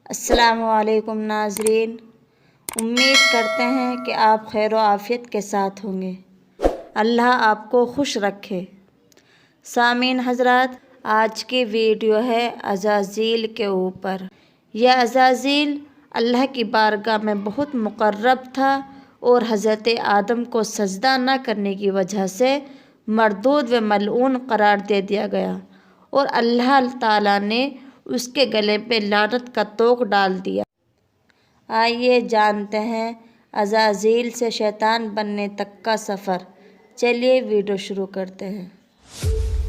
السلام علیکم ناظرین، امید کرتے ہیں کہ آپ خیر و عافیت کے ساتھ ہوں گے۔ اللہ آپ کو خوش رکھے۔ سامعین حضرات، آج کی ویڈیو ہے عزازیل کے اوپر۔ یہ عزازیل اللہ کی بارگاہ میں بہت مقرب تھا اور حضرت آدم کو سجدہ نہ کرنے کی وجہ سے مردود و ملعون قرار دے دیا گیا اور اللہ تعالیٰ نے اس کے گلے پہ لعنت کا طوق ڈال دیا۔ آئیے جانتے ہیں عزازیل سے شیطان بننے تک کا سفر۔ چلیے ویڈیو شروع کرتے ہیں۔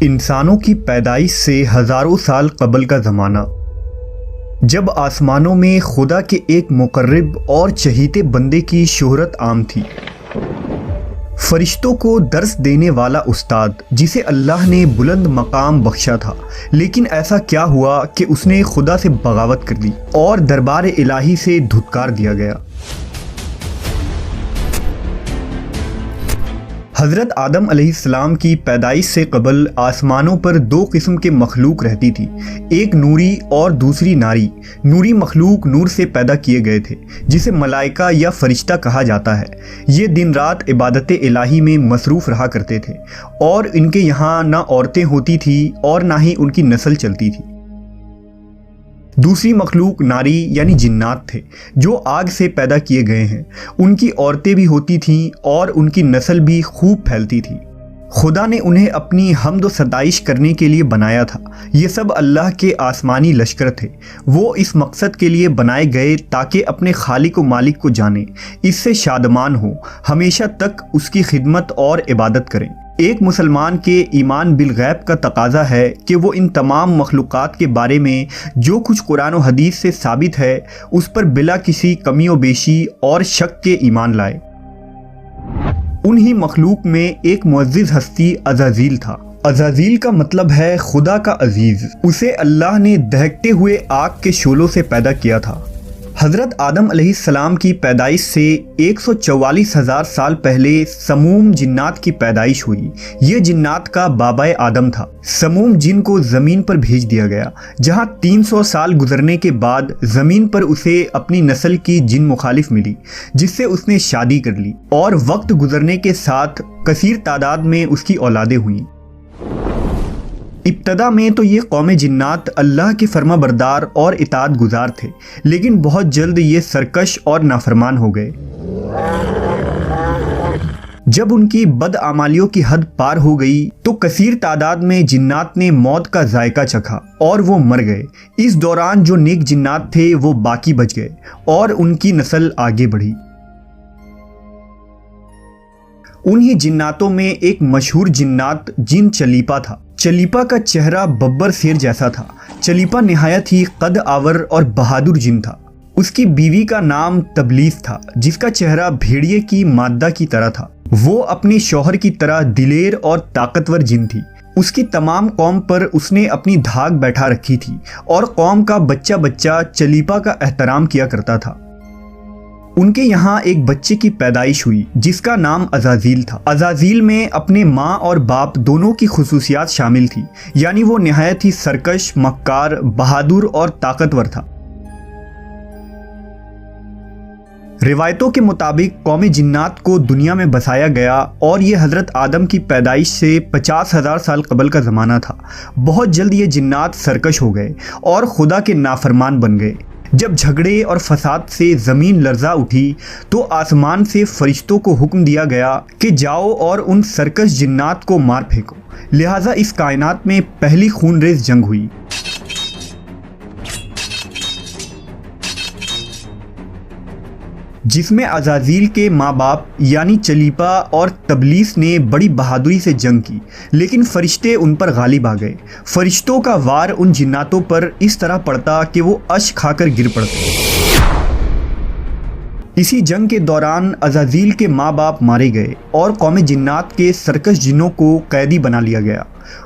انسانوں کی پیدائش سے ہزاروں سال قبل کا زمانہ، جب آسمانوں میں خدا کے ایک مقرب اور چہیتے بندے کی شہرت عام تھی، فرشتوں کو درس دینے والا استاد جسے اللہ نے بلند مقام بخشا تھا، لیکن ایسا کیا ہوا کہ اس نے خدا سے بغاوت کر دی اور دربار الہی سے دھتکار دیا گیا۔ حضرت آدم علیہ السلام کی پیدائش سے قبل آسمانوں پر دو قسم کے مخلوق رہتی تھی، ایک نوری اور دوسری ناری۔ نوری مخلوق نور سے پیدا کیے گئے تھے، جسے ملائکہ یا فرشتہ کہا جاتا ہے۔ یہ دن رات عبادت الہی میں مصروف رہا کرتے تھے اور ان کے یہاں نہ عورتیں ہوتی تھیں اور نہ ہی ان کی نسل چلتی تھی۔ دوسری مخلوق ناری یعنی جنات تھے، جو آگ سے پیدا کیے گئے ہیں۔ ان کی عورتیں بھی ہوتی تھیں اور ان کی نسل بھی خوب پھیلتی تھی۔ خدا نے انہیں اپنی حمد و ستائش کرنے کے لیے بنایا تھا۔ یہ سب اللہ کے آسمانی لشکر تھے۔ وہ اس مقصد کے لیے بنائے گئے تاکہ اپنے خالق و مالک کو جانیں، اس سے شادمان ہوں، ہمیشہ تک اس کی خدمت اور عبادت کریں۔ ایک مسلمان کے ایمان بالغیب کا تقاضا ہے کہ وہ ان تمام مخلوقات کے بارے میں جو کچھ قرآن و حدیث سے ثابت ہے اس پر بلا کسی کمی و بیشی اور شک کے ایمان لائے۔ انہی مخلوق میں ایک معزز ہستی عزازیل تھا۔ عزازیل کا مطلب ہے خدا کا عزیز۔ اسے اللہ نے دہکتے ہوئے آگ کے شعلوں سے پیدا کیا تھا۔ حضرت آدم علیہ السلام کی پیدائش سے 144,000 سال پہلے سموم جنات کی پیدائش ہوئی۔ یہ جنات کا بابائے آدم تھا۔ سموم جن کو زمین پر بھیج دیا گیا، جہاں 300 سال گزرنے کے بعد زمین پر اسے اپنی نسل کی جن مخالف ملی، جس سے اس نے شادی کر لی اور وقت گزرنے کے ساتھ کثیر تعداد میں اس کی اولادیں ہوئیں۔ ابتدا میں تو یہ قوم جنات اللہ کے فرما بردار اور اطاعت گزار تھے، لیکن بہت جلد یہ سرکش اور نافرمان ہو گئے۔ جب ان کی بدعمالیوں کی حد پار ہو گئی تو کثیر تعداد میں جنات نے موت کا ذائقہ چکھا اور وہ مر گئے۔ اس دوران جو نیک جنات تھے وہ باقی بچ گئے اور ان کی نسل آگے بڑھی۔ انہی جناتوں میں ایک مشہور جنات جن چلیپا تھا۔ چلیپا کا چہرہ ببر شیر جیسا تھا۔ چلیپا نہایت ہی قد آور اور بہادر جن تھا۔ اس کی بیوی کا نام تبلیس تھا، جس کا چہرہ بھیڑیے کی مادہ کی طرح تھا۔ وہ اپنی شوہر کی طرح دلیر اور طاقتور جن تھی۔ اس کی تمام قوم پر اس نے اپنی دھاک بیٹھا رکھی تھی اور قوم کا بچہ بچہ چلیپا کا احترام کیا کرتا تھا۔ ان کے یہاں ایک بچے کی پیدائش ہوئی جس کا نام عزازیل تھا۔ عزازیل میں اپنے ماں اور باپ دونوں کی خصوصیات شامل تھی، یعنی وہ نہایت ہی سرکش، مکار، بہادر اور طاقتور تھا۔ روایتوں کے مطابق قوم جنات کو دنیا میں بسایا گیا اور یہ حضرت آدم کی پیدائش سے 50,000 سال قبل کا زمانہ تھا۔ بہت جلد یہ جنات سرکش ہو گئے اور خدا کے نافرمان بن گئے۔ جب جھگڑے اور فساد سے زمین لرزا اٹھی تو آسمان سے فرشتوں کو حکم دیا گیا کہ جاؤ اور ان سرکش جنات کو مار پھینکو۔ لہٰذا اس کائنات میں پہلی خون ریز جنگ ہوئی۔ جس میں عزازیل کے ماں باپ یعنی چلیپا اور تبلیس نے بڑی بہادری سے جنگ کی، لیکن فرشتے ان پر غالب آ گئے۔ فرشتوں کا وار ان جناتوں پر اس طرح پڑتا کہ وہ اشک کھا کر گر پڑتے۔ اسی جنگ کے دوران عزازیل کے ماں باپ مارے گئے اور قوم جنات کے سرکش جنوں کو قیدی بنا لیا گیا۔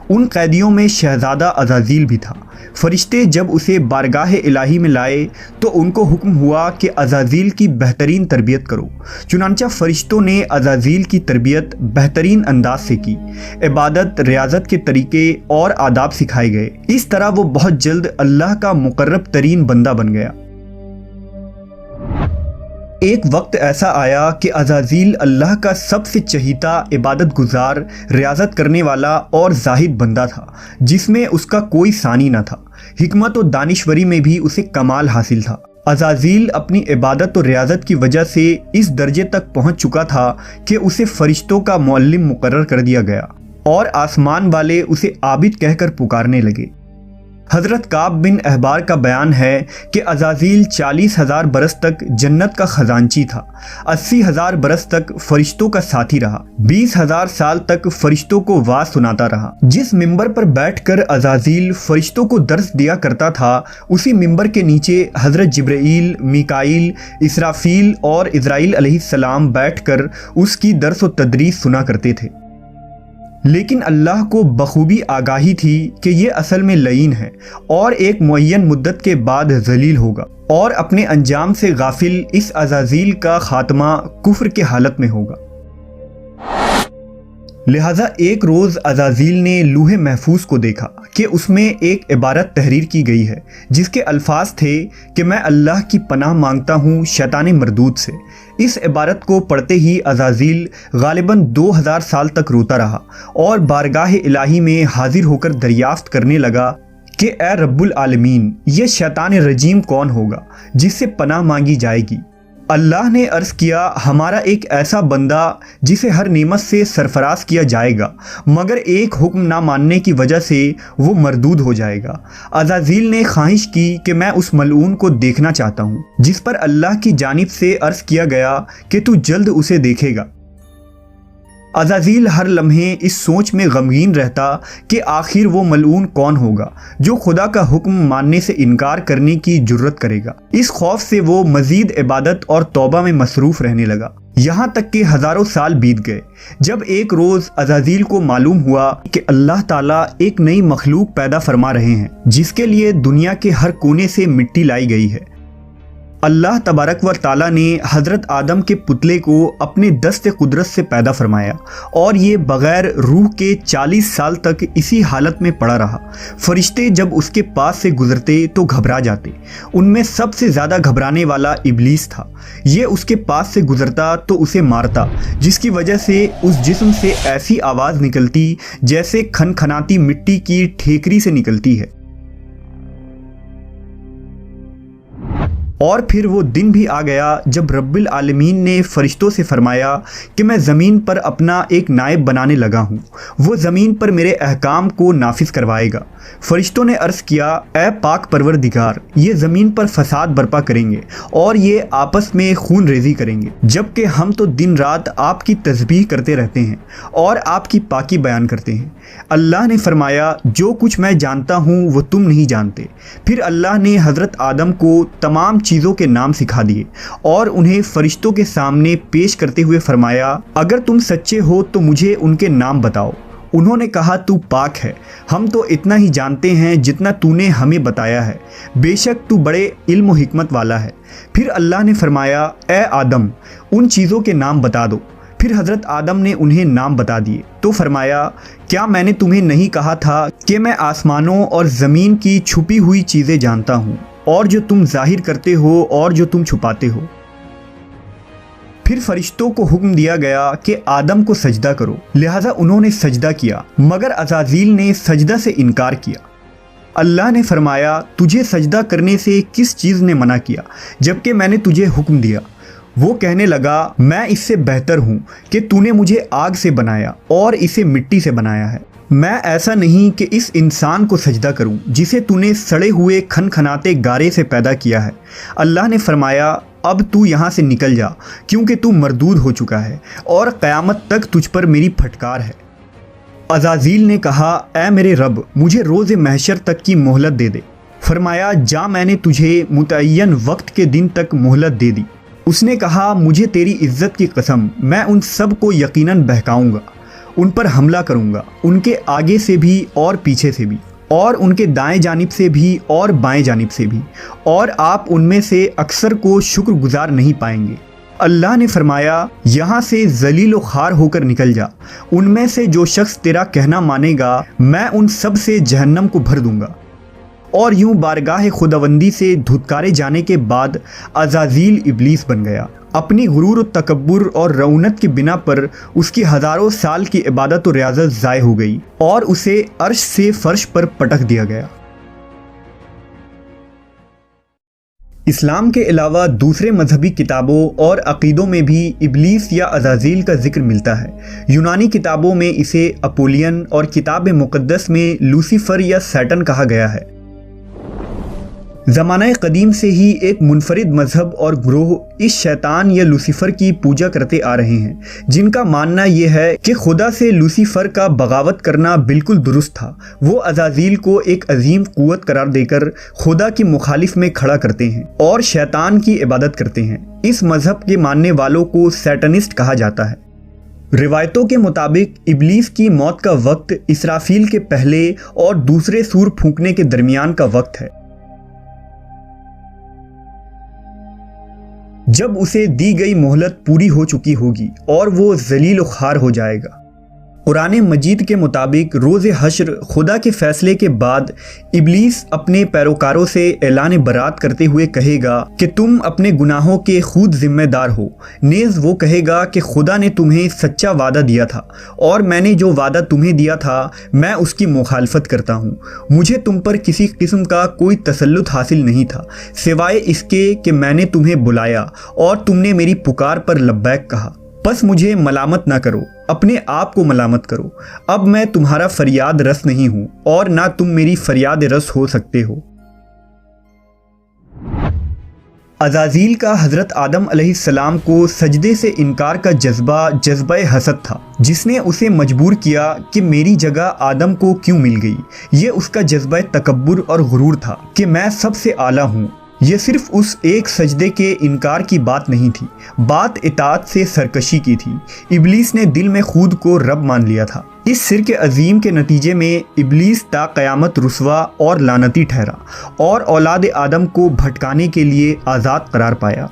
ان قیدیوں میں شہزادہ عزازیل بھی تھا۔ فرشتے جب اسے بارگاہ الہی میں لائے تو ان کو حکم ہوا کہ عزازیل کی بہترین تربیت کرو۔ چنانچہ فرشتوں نے عزازیل کی تربیت بہترین انداز سے کی۔ عبادت، ریاضت کے طریقے اور آداب سکھائے گئے۔ اس طرح وہ بہت جلد اللہ کا مقرب ترین بندہ بن گیا۔ ایک وقت ایسا آیا کہ عزازیل اللہ کا سب سے چہیتا عبادت گزار، ریاضت کرنے والا اور زاہد بندہ تھا، جس میں اس کا کوئی ثانی نہ تھا۔ حکمت و دانشوری میں بھی اسے کمال حاصل تھا۔ عزازیل اپنی عبادت و ریاضت کی وجہ سے اس درجے تک پہنچ چکا تھا کہ اسے فرشتوں کا معلم مقرر کر دیا گیا اور آسمان والے اسے عابد کہہ کر پکارنے لگے۔ حضرت کعب بن احبار کا بیان ہے کہ عزازیل 40,000 برس تک جنت کا خزانچی تھا، 80,000 برس تک فرشتوں کا ساتھی رہا، 20,000 سال تک فرشتوں کو واز سناتا رہا۔ جس ممبر پر بیٹھ کر عزازیل فرشتوں کو درس دیا کرتا تھا، اسی ممبر کے نیچے حضرت جبرائیل، میکائیل، اسرافیل اور عزرائیل علیہ السلام بیٹھ کر اس کی درس و تدریس سنا کرتے تھے۔ لیکن اللہ کو بخوبی آگاہی تھی کہ یہ اصل میں لعین ہے اور ایک معین مدت کے بعد ذلیل ہوگا، اور اپنے انجام سے غافل اس عزازیل کا خاتمہ کفر کے حالت میں ہوگا۔ لہٰذا ایک روز عزازیل نے لوح محفوظ کو دیکھا کہ اس میں ایک عبارت تحریر کی گئی ہے جس کے الفاظ تھے کہ میں اللہ کی پناہ مانگتا ہوں شیطان مردود سے۔ اس عبارت کو پڑھتے ہی عزازیل غالباً 2000 سال تک روتا رہا اور بارگاہ الہی میں حاضر ہو کر دریافت کرنے لگا کہ اے رب العالمین، یہ شیطان رجیم کون ہوگا جس سے پناہ مانگی جائے گی؟ اللہ نے عرض کیا، ہمارا ایک ایسا بندہ جسے ہر نعمت سے سرفراز کیا جائے گا، مگر ایک حکم نہ ماننے کی وجہ سے وہ مردود ہو جائے گا۔ عزازیل نے خواہش کی کہ میں اس ملعون کو دیکھنا چاہتا ہوں، جس پر اللہ کی جانب سے عرض کیا گیا کہ تو جلد اسے دیکھے گا۔ عزازیل ہر لمحے اس سوچ میں غمگین رہتا کہ آخر وہ ملعون کون ہوگا جو خدا کا حکم ماننے سے انکار کرنے کی جرت کرے گا۔ اس خوف سے وہ مزید عبادت اور توبہ میں مصروف رہنے لگا، یہاں تک کہ ہزاروں سال بیت گئے، جب ایک روز عزازیل کو معلوم ہوا کہ اللہ تعالیٰ ایک نئی مخلوق پیدا فرما رہے ہیں جس کے لیے دنیا کے ہر کونے سے مٹی لائی گئی ہے۔ اللہ تبارک و تعالیٰ نے حضرت آدم کے پتلے کو اپنے دست قدرت سے پیدا فرمایا اور یہ بغیر روح کے 40 سال تک اسی حالت میں پڑا رہا۔ فرشتے جب اس کے پاس سے گزرتے تو گھبرا جاتے، ان میں سب سے زیادہ گھبرانے والا ابلیس تھا۔ یہ اس کے پاس سے گزرتا تو اسے مارتا، جس کی وجہ سے اس جسم سے ایسی آواز نکلتی جیسے کھنکھناتی مٹی کی ٹھیکری سے نکلتی ہے۔ اور پھر وہ دن بھی آ گیا جب رب العالمین نے فرشتوں سے فرمایا کہ میں زمین پر اپنا ایک نائب بنانے لگا ہوں، وہ زمین پر میرے احکام کو نافذ کروائے گا۔ فرشتوں نے عرض کیا، اے پاک پروردگار، یہ زمین پر فساد برپا کریں گے اور یہ آپس میں خون ریزی کریں گے، جبکہ ہم تو دن رات آپ کی تسبیح کرتے رہتے ہیں اور آپ کی پاکی بیان کرتے ہیں۔ اللہ نے فرمایا، جو کچھ میں جانتا ہوں وہ تم نہیں جانتے۔ پھر اللہ نے حضرت آدم کو تمام چیزوں کے نام سکھا دیے اور انہیں فرشتوں کے سامنے پیش کرتے ہوئے فرمایا، اگر تم سچے ہو تو مجھے ان کے نام بتاؤ۔ انہوں نے کہا، تو پاک ہے، ہم تو اتنا ہی جانتے ہیں جتنا تو نے ہمیں بتایا ہے، بے شک تو بڑے علم و حکمت والا ہے۔ پھر اللہ نے فرمایا، اے آدم، ان چیزوں کے نام بتا دو۔ پھر حضرت آدم نے انہیں نام بتا دیے تو فرمایا، کیا میں نے تمہیں نہیں کہا تھا کہ میں آسمانوں اور زمین کی چھپی ہوئی چیزیں جانتا ہوں، اور جو تم ظاہر کرتے ہو اور جو تم چھپاتے ہو؟ پھر فرشتوں کو حکم دیا گیا کہ آدم کو سجدہ کرو، لہٰذا انہوں نے سجدہ کیا، مگر عزازیل نے سجدہ سے انکار کیا۔ اللہ نے فرمایا، تجھے سجدہ کرنے سے کس چیز نے منع کیا جبکہ میں نے تجھے حکم دیا؟ وہ کہنے لگا، میں اس سے بہتر ہوں کہ تو نے مجھے آگ سے بنایا اور اسے مٹی سے بنایا ہے۔ میں ایسا نہیں کہ اس انسان کو سجدہ کروں جسے تو نے سڑے ہوئے کھنکھناتے گارے سے پیدا کیا ہے۔ اللہ نے فرمایا، اب تو یہاں سے نکل جا، کیونکہ تو مردود ہو چکا ہے اور قیامت تک تجھ پر میری پھٹکار ہے۔ عزازیل نے کہا، اے میرے رب، مجھے روز محشر تک کی مہلت دے دے۔ فرمایا، جا، میں نے تجھے متعین وقت کے دن تک مہلت دے دی۔ اس نے کہا، مجھے تیری عزت کی قسم، میں ان سب کو یقیناً بہکاؤں گا، ان پر حملہ کروں گا، ان کے آگے سے بھی اور پیچھے سے بھی، اور ان کے دائیں جانب سے بھی اور بائیں جانب سے بھی، اور آپ ان میں سے اکثر کو شکر گزار نہیں پائیں گے۔ اللہ نے فرمایا، یہاں سے ذلیل و خوار ہو کر نکل جا، ان میں سے جو شخص تیرا کہنا مانے گا میں ان سب سے جہنم کو بھر دوں گا۔ اور یوں بارگاہ خداوندی سے دھتکارے جانے کے بعد عزازیل ابلیس بن گیا۔ اپنی غرور و تکبر اور رعونت کی بنا پر اس کی ہزاروں سال کی عبادت و ریاضت ضائع ہو گئی اور اسے عرش سے فرش پر پٹک دیا گیا۔ اسلام کے علاوہ دوسرے مذہبی کتابوں اور عقیدوں میں بھی ابلیس یا عزازیل کا ذکر ملتا ہے۔ یونانی کتابوں میں اسے اپولین اور کتاب مقدس میں لوسیفر یا سیٹن کہا گیا ہے۔ زمانہ قدیم سے ہی ایک منفرد مذہب اور گروہ اس شیطان یا لوسیفر کی پوجا کرتے آ رہے ہیں، جن کا ماننا یہ ہے کہ خدا سے لوسیفر کا بغاوت کرنا بالکل درست تھا۔ وہ عزازیل کو ایک عظیم قوت قرار دے کر خدا کی مخالف میں کھڑا کرتے ہیں اور شیطان کی عبادت کرتے ہیں۔ اس مذہب کے ماننے والوں کو سیٹنسٹ کہا جاتا ہے۔ روایتوں کے مطابق ابلیس کی موت کا وقت اسرافیل کے پہلے اور دوسرے سور پھونکنے کے درمیان کا وقت ہے، جب اسے دی گئی مہلت پوری ہو چکی ہوگی اور وہ ذلیل و خوار ہو جائے گا۔ قرآن مجید کے مطابق روز حشر خدا کے فیصلے کے بعد ابلیس اپنے پیروکاروں سے اعلان برات کرتے ہوئے کہے گا کہ تم اپنے گناہوں کے خود ذمہ دار ہو۔ نیز وہ کہے گا کہ خدا نے تمہیں سچا وعدہ دیا تھا اور میں نے جو وعدہ تمہیں دیا تھا میں اس کی مخالفت کرتا ہوں۔ مجھے تم پر کسی قسم کا کوئی تسلط حاصل نہیں تھا سوائے اس کے کہ میں نے تمہیں بلایا اور تم نے میری پکار پر لبیک کہا۔ بس مجھے ملامت نہ کرو، اپنے آپ کو ملامت کرو۔ اب میں تمہارا فریاد رس نہیں ہوں اور نہ تم میری فریاد رس ہو سکتے ہو۔ عزازیل کا حضرت آدم علیہ السلام کو سجدے سے انکار کا جذبہ حسد تھا، جس نے اسے مجبور کیا کہ میری جگہ آدم کو کیوں مل گئی۔ یہ اس کا جذبہ تکبر اور غرور تھا کہ میں سب سے اعلیٰ ہوں۔ یہ صرف اس ایک سجدے کے انکار کی بات نہیں تھی، بات اطاعت سے سرکشی کی تھی۔ ابلیس نے دل میں خود کو رب مان لیا تھا۔ اس شرک عظیم کے نتیجے میں ابلیس تا قیامت رسوا اور لعنتی ٹھہرا اور اولاد آدم کو بھٹکانے کے لیے آزاد قرار پایا۔